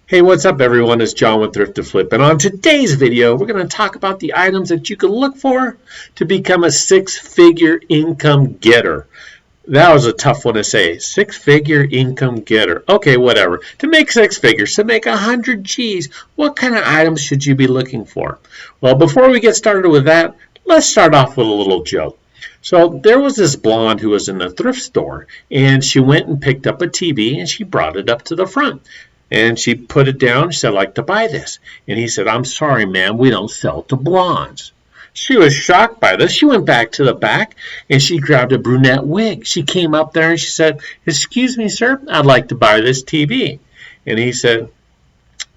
Hey, what's up everyone? It's John with Thrift to Flip, and on today's video we're going to talk about the items that you can look for to become a six-figure income getter. That was a tough one to say. Six-figure income getter. Okay, whatever. To make six figures, to make 100 G's, what kind of items should you be looking for? Well, before we get started with that, let's start off with a little joke. So there was this blonde who was in a thrift store, and she went and picked up a TV and she brought it up to the front. And she put it down. She said, "I'd like to buy this." And he said, "I'm sorry, ma'am, we don't sell to blondes." She was shocked by this. She went back to the back and she grabbed a brunette wig. She came up there and she said, "Excuse me, sir, I'd like to buy this TV." And he said,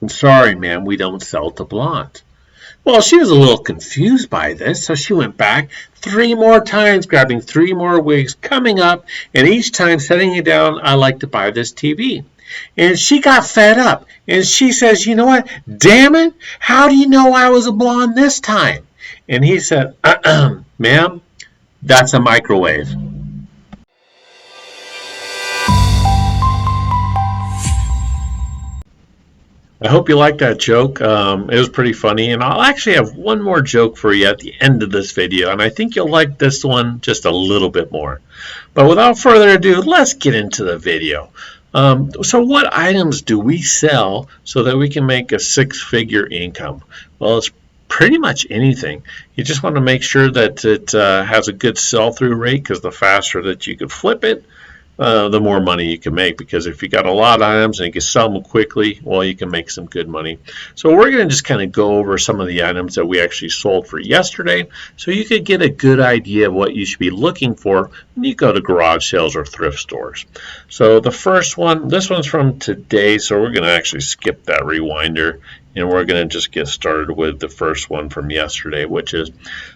"I'm sorry, ma'am, we don't sell to blondes." Well, she was a little confused by this, so she went back 3 more times, grabbing 3 more wigs, coming up, and each time setting it down, "I'd like to buy this TV." And she got fed up, and she says, "You know what? Damn it! How do you know I was a blonde this time?" And he said, "Ma'am, that's a microwave." I hope you liked that joke. It was pretty funny, and I'll actually have one more joke for you at the end of this video, and I think you'll like this one just a little bit more. But without further ado, let's get into the video. So what items do we sell so that we can make a six-figure income? Well, it's pretty much anything. You just want to make sure that it has a good sell-through rate, because the faster that you can flip it, the more money you can make, because if you got a lot of items and you can sell them quickly, well, you can make some good money. So we're going to just kind of go over some of the items that we actually sold for yesterday, so you could get a good idea of what you should be looking for when you go to garage sales or thrift stores. So the first one, this one's from today, so we're going to actually skip that rewinder, and we're going to just get started with the first one from yesterday, which is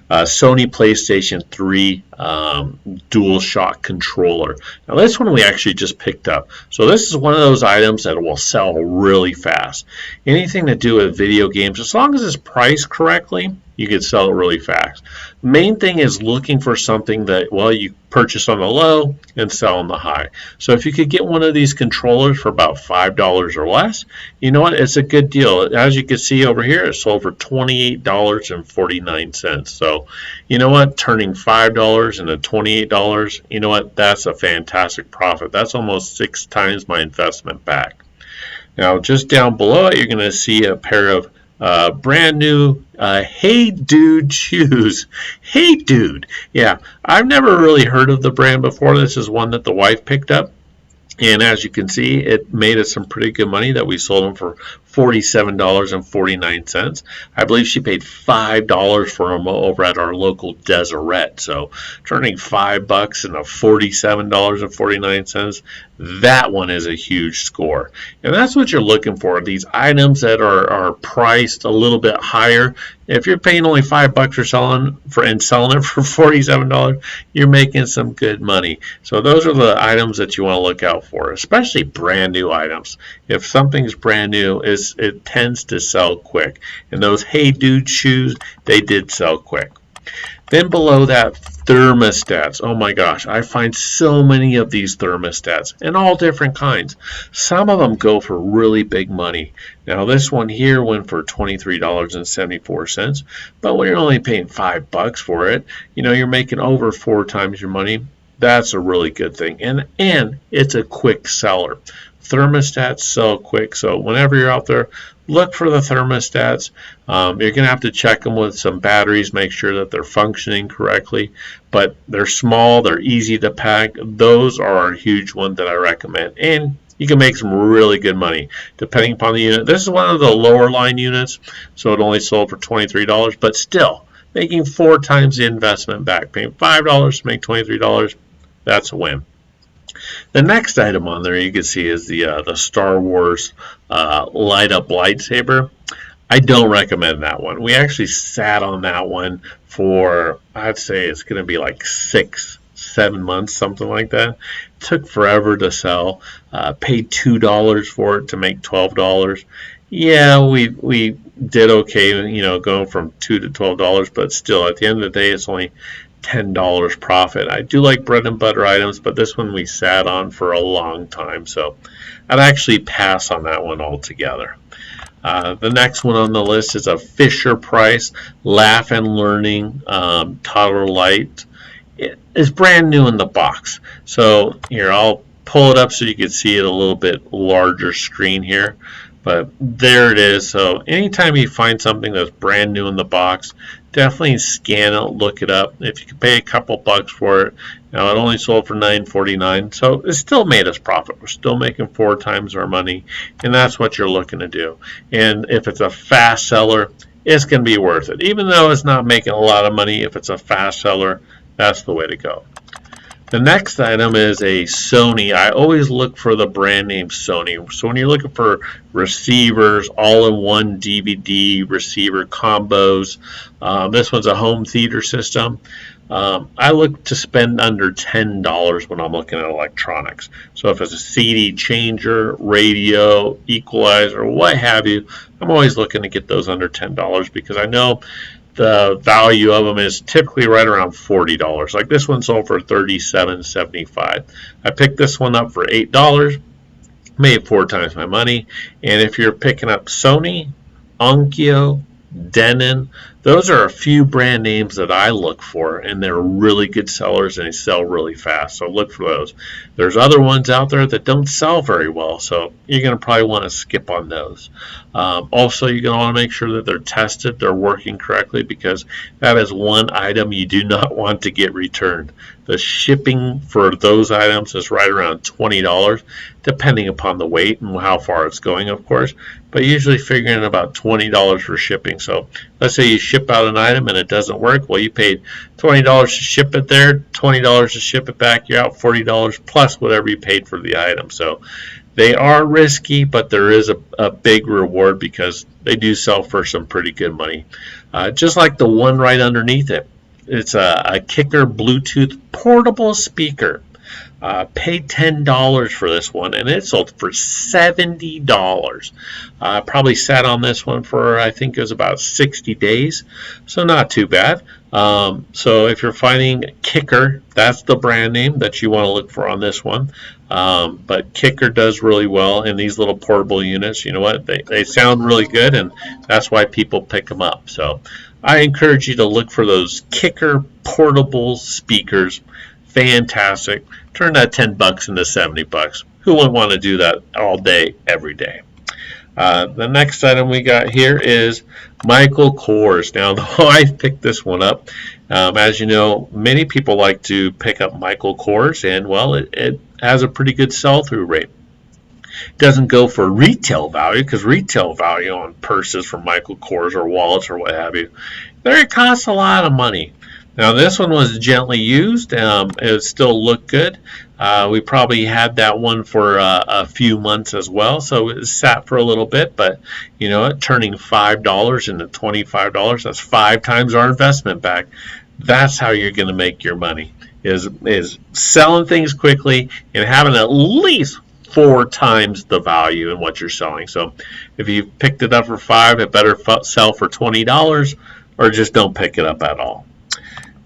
Sony PlayStation 3 DualShock controller. Now this one we actually just picked up. So this is one of those items that will sell really fast. Anything to do with video games, as long as it's priced correctly, you can sell it really fast. Main thing is looking for something that, well, you purchase on the low and sell on the high. So if you could get one of these controllers for about $5 or less, you know what, it's a good deal. As you can see over here, it sold for $28.49. So you know what, turning $5 into $28, you know what, that's a fantastic profit. That's almost 6 times my investment back. Now just down below it, you're going to see a pair of brand new Hey Dude shoes. Hey Dude. Yeah, I've never really heard of the brand before. This is one that the wife picked up. And as you can see, it made us some pretty good money that we sold them for $47.49. I believe she paid $5 for them over at our local Deseret. So turning $5 into $47.49, that one is a huge score. And that's what you're looking for. These items that are priced a little bit higher. If you're paying only $5 for selling it for $47, you're making some good money. So those are the items that you want to look out for, especially brand new items. If something's brand new, it tends to sell quick. And those Hey Dude shoes, they did sell quick. Then below that, thermostats. Oh my gosh, I find so many of these thermostats in all different kinds. Some of them go for really big money. Now this one here went for $23.74, but when you're only paying $5 for it, you know, you're making over 4 times your money. That's a really good thing, and it's a quick seller. Thermostats sell quick, so whenever you're out there, look for the thermostats. You're going to have to check them with some batteries, make sure that they're functioning correctly, but they're small, they're easy to pack. Those are a huge one that I recommend, and you can make some really good money depending upon the unit. This is one of the lower line units, so it only sold for $23, but still making 4 times the investment back. Paying $5 to make $23, that's a win. The next item on there you can see is the Star Wars light up lightsaber. I don't recommend that one. We actually sat on that one for, I'd say it's going to be like 6-7 months, something like that. It took forever to sell. Paid $2 for it to make $12. Yeah, we did okay, you know, going from $2 to $12, but still, at the end of the day, it's only $10 profit. I do like bread and butter items, but this one we sat on for a long time, so I'd actually pass on that one altogether. The next one on the list is a Fisher Price Laugh and Learning Toddler Light. It is brand new in the box. So here, I'll pull it up so you can see it a little bit larger screen here. But there it is. So anytime you find something that's brand new in the box, definitely scan it, look it up. If you can pay a couple bucks for it, it only sold for $9.49, so it still made us profit. We're still making 4 times our money, and that's what you're looking to do. And if it's a fast seller, it's going to be worth it. Even though it's not making a lot of money, if it's a fast seller, that's the way to go. The next item is a Sony. I always look for the brand name Sony. So when you're looking for receivers, all-in-one DVD receiver combos, this one's a home theater system. I look to spend under $10 when I'm looking at electronics. So if it's a CD changer, radio, equalizer, what have you, I'm always looking to get those under $10 because I know the value of them is typically right around $40. Like this one sold for $37.75. I picked this one up for $8, made 4 times my money. And if you're picking up Sony, Onkyo, Denon, those are a few brand names that I look for, and they're really good sellers and they sell really fast, so look for those. There's other ones out there that don't sell very well, so you're going to probably want to skip on those. Also, you're going to want to make sure that they're tested, they're working correctly, because that is one item you do not want to get returned. The shipping for those items is right around $20, depending upon the weight and how far it's going, of course, but usually figuring about $20 for shipping. So let's say you ship out an item and it doesn't work. Well, you paid $20 to ship it there, $20 to ship it back. You're out $40 plus whatever you paid for the item. So they are risky, but there is a big reward because they do sell for some pretty good money. Just like the one right underneath it. It's a Kicker Bluetooth portable speaker. Paid $10 for this one, and it sold for $70. Probably sat on this one for, I think it was about 60 days, so not too bad. So if you're finding Kicker, that's the brand name that you want to look for on this one. But Kicker does really well in these little portable units. You know what? They sound really good, and that's why people pick them up. So I encourage you to look for those Kicker portable speakers. Fantastic. Turn that $10 into $70. Who wouldn't want to do that all day, every day? The next item we got here is Michael Kors. Now, I picked this one up. As you know, many people like to pick up Michael Kors, and well, it has a pretty good sell-through rate. It doesn't go for retail value, because retail value on purses from Michael Kors or wallets or what have you, it costs a lot of money. Now this one was gently used. It still looked good. We probably had that one for a few months as well, so it sat for a little bit, but you know what, turning $5 into $25, that's 5 times our investment back. That's how you're going to make your money, is selling things quickly and having at least 4 times the value in what you're selling. So if you picked it up for $5, it better sell for $20, or just don't pick it up at all.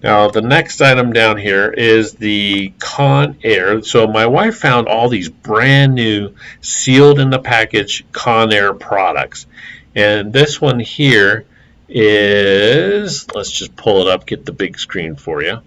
Now, the next item down here is the Conair. So my wife found all these brand new, sealed in the package Conair products. And this one here is, let's just pull it up, get the big screen for you.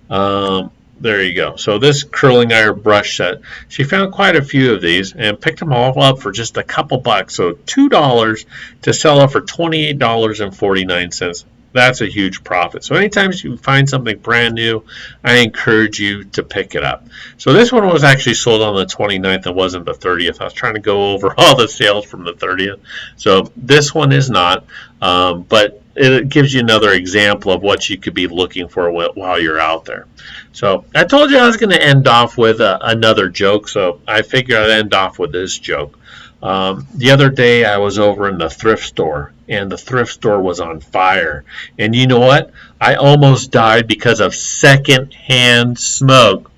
There you go. So this curling iron brush set, she found quite a few of these and picked them all up for just a couple bucks. So $2 to sell it for $28.49. That's a huge profit. So anytime you find something brand new, I encourage you to pick it up. So this one was actually sold on the 29th. It wasn't the 30th. I was trying to go over all the sales from the 30th. So this one is not, but it gives you another example of what you could be looking for while you're out there. So I told you I was going to end off with another joke, so I figured I'd end off with this joke. The other day I was over in the thrift store, and the thrift store was on fire. And you know what? I almost died because of secondhand smoke.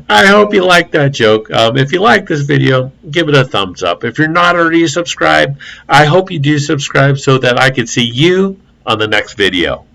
I hope you like that joke. If you like this video, give it a thumbs up. If you're not already subscribed, I hope you do subscribe so that I can see you on the next video.